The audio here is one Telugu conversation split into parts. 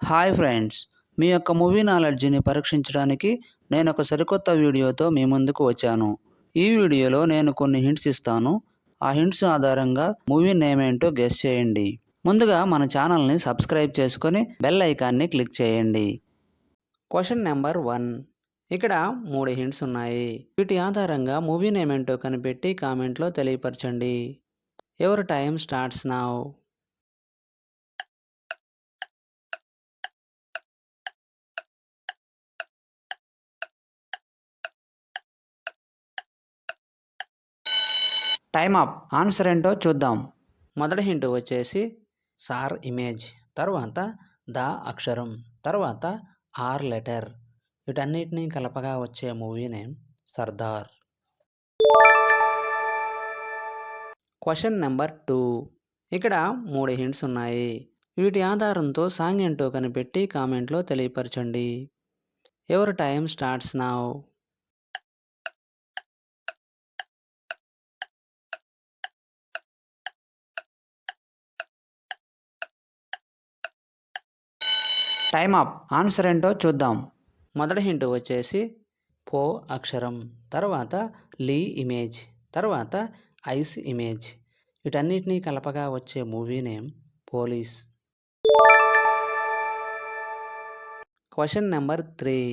హాయ్ ఫ్రెండ్స్, మీ యొక్క మూవీ నాలెడ్జ్ని పరీక్షించడానికి నేను ఒక సరికొత్త వీడియోతో మీ ముందుకు వచ్చాను. ఈ వీడియోలో నేను కొన్ని హింట్స్ ఇస్తాను. ఆ హింట్స్ ఆధారంగా మూవీ నేమ్ ఏంటో గెస్ చేయండి. ముందుగా మన ఛానల్ని సబ్స్క్రైబ్ చేసుకొని బెల్ ఐకాన్ని క్లిక్ చేయండి. Question number 1. ఇక్కడ 3 హింట్స్ ఉన్నాయి. వీటి ఆధారంగా మూవీ నేమ్ ఏంటో కనిపెట్టి కామెంట్లో తెలియపరచండి. Your time starts now. Time up. Answer ఏంటో చూద్దాం. మొదటి హింట్ వచ్చేసి సార్ ఇమేజ్, తర్వాత ద అక్షరం, తర్వాత ఆర్ లెటర్. వీటన్నిటినీ కలపగా వచ్చే movie name Sardar. Question number 2. ఇక్కడ 3 హింట్స్ ఉన్నాయి. వీటి ఆధారంతో సాంగ్ ఏంటో కనిపెట్టి కామెంట్లో తెలియపరచండి. Your time starts now. Time up. Answer ఏంటో చూద్దాం. మొదటి హింట్ వచ్చేసి పో అక్షరం, తర్వాత లీ ఇమేజ్, తర్వాత ఐస్ ఇమేజ్. వీటన్నిటినీ కలపగా వచ్చే movie name police. Question number 3.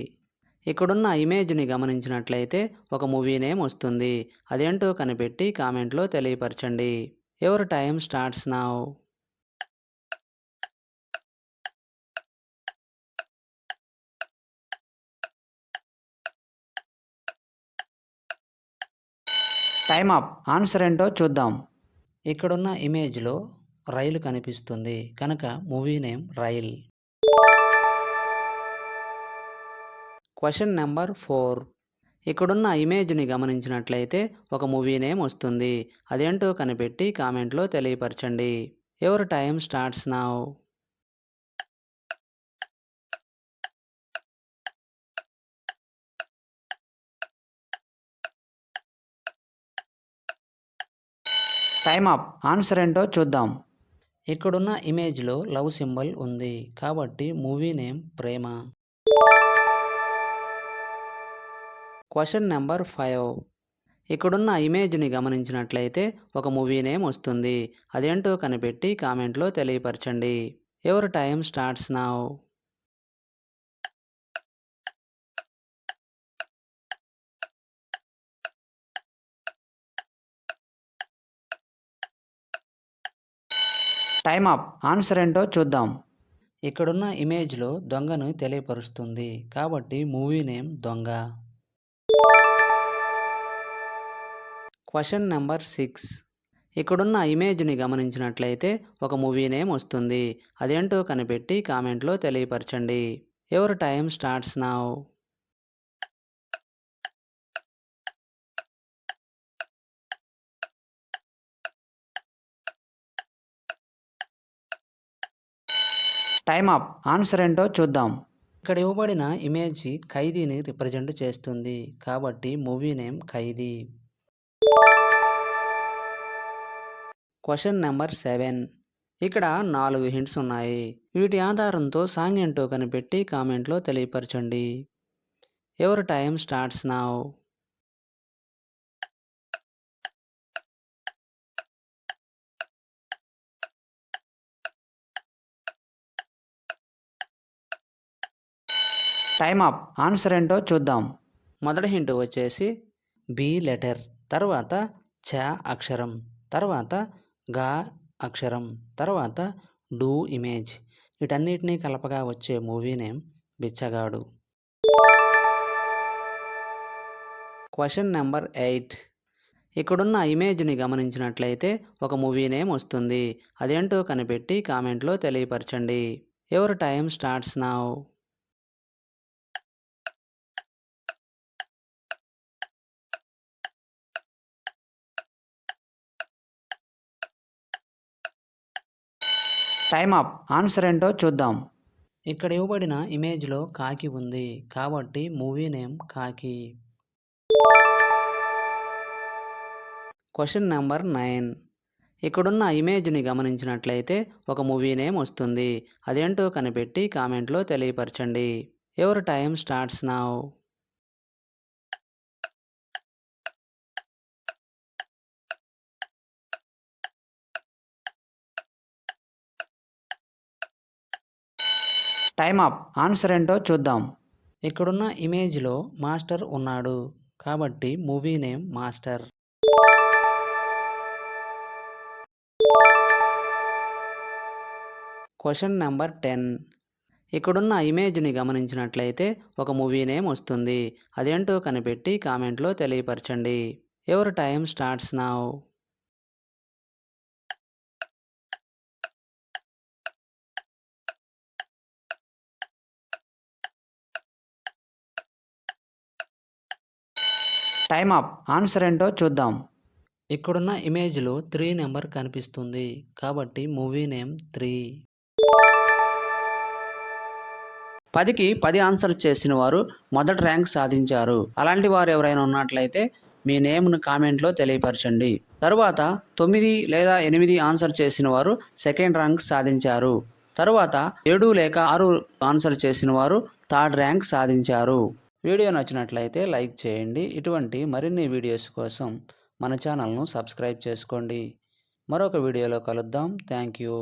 ఇక్కడున్న ఇమేజ్ని గమనించినట్లయితే ఒక మూవీ నేమ్ వస్తుంది. అదేంటో కనిపెట్టి కామెంట్లో తెలియపరచండి. Your time starts now. Time up. Answer ఏంటో చూద్దాం. ఇక్కడున్న ఇమేజ్లో రైలు కనిపిస్తుంది కనుక movie name Rail. Question number 4. ఇక్కడున్న ఇమేజ్ని గమనించినట్లయితే ఒక మూవీ నేమ్ వస్తుంది. అదేంటో కనిపెట్టి కామెంట్లో తెలియపరచండి. Your time starts now. Time up. Answer ఏంటో చూద్దాం. ఇక్కడున్న ఇమేజ్లో లవ్ సింబల్ ఉంది కాబట్టి movie name Prema. Question number 5. ఇక్కడున్న ఇమేజ్ని గమనించినట్లయితే ఒక మూవీ నేమ్ వస్తుంది. అదేంటో కనిపెట్టి కామెంట్లో తెలియపరచండి. Your time starts now. Time up. Answer ఏంటో చూద్దాం. ఇక్కడున్న ఇమేజ్లో దొంగను తెలియపరుస్తుంది కాబట్టి movie name Donga. Question number 6. ఇక్కడున్న ఇమేజ్ని గమనించినట్లయితే ఒక మూవీ నేమ్ వస్తుంది. అదేంటో కనిపెట్టి కామెంట్లో తెలియపరచండి. Your time starts now. Time up. Answer ఏంటో చూద్దాం. ఇక్కడ ఇవ్వబడిన ఇమేజ్ ఖైదీని రిప్రజెంట్ చేస్తుంది కాబట్టి movie name Khaidi. Question number 7. ఇక్కడ 4 హింట్స్ ఉన్నాయి. వీటి ఆధారంతో సాంగ్ ఏంటో కనిపెట్టి కామెంట్లో తెలియపరచండి. Your time starts now. Time up. Answer ఏంటో చూద్దాం. మొదటి హింట్ వచ్చేసి బి లెటర్, తర్వాత చ అక్షరం, తర్వాత గా అక్షరం, తర్వాత డూ ఇమేజ్. వీటన్నిటినీ కలపగా వచ్చే మూవీ నేమ్ బిచ్చగాడు. Question number 8. ఇక్కడున్న ఇమేజ్ని గమనించినట్లయితే ఒక మూవీ నేమ్ వస్తుంది. అదేంటో కనిపెట్టి కామెంట్లో తెలియపరచండి. Your time starts now. Time up. Answer ఏంటో చూద్దాం. ఇక్కడ ఇవ్వబడిన ఇమేజ్లో కాకి ఉంది కాబట్టి movie name Kaki. Question number 9. ఇక్కడున్న ఇమేజ్ని గమనించినట్లయితే ఒక మూవీ నేమ్ వస్తుంది. అదేంటో కనిపెట్టి కామెంట్లో తెలియపరచండి. Your time starts now. Time up. Answer ఏంటో చూద్దాం. ఇక్కడున్న ఇమేజ్లో మాస్టర్ ఉన్నాడు కాబట్టి movie name Master. Question number 10. ఇక్కడున్న ఇమేజ్ని గమనించినట్లయితే ఒక మూవీ నేమ్ వస్తుంది. అదేంటో కనిపెట్టి కామెంట్లో తెలియపరచండి. Your time starts now. Time up. Answer ఏంటో చూద్దాం. ఇక్కడున్న ఇమేజ్లో 3 నెంబర్ కనిపిస్తుంది కాబట్టి మూవీ నేమ్ 3. 10కి 10 ఆన్సర్ చేసిన వారు మొదటి ర్యాంక్ సాధించారు. అలాంటి వారు ఎవరైనా ఉన్నట్లయితే మీ నేమ్ను కామెంట్లో తెలియపరచండి. తరువాత 9 లేదా 8 ఆన్సర్ చేసిన వారు సెకండ్ ర్యాంక్ సాధించారు. తరువాత 7 లేక 6 ఆన్సర్ చేసిన వారు థర్డ్ ర్యాంక్ సాధించారు. వీడియో నచ్చినట్లయితే లైక్ చేయండి. ఇటువంటి మరిన్ని వీడియోస్ కోసం మన ఛానల్ను సబ్స్క్రైబ్ చేసుకోండి. మరొక వీడియోలో కలుద్దాం. Thank you.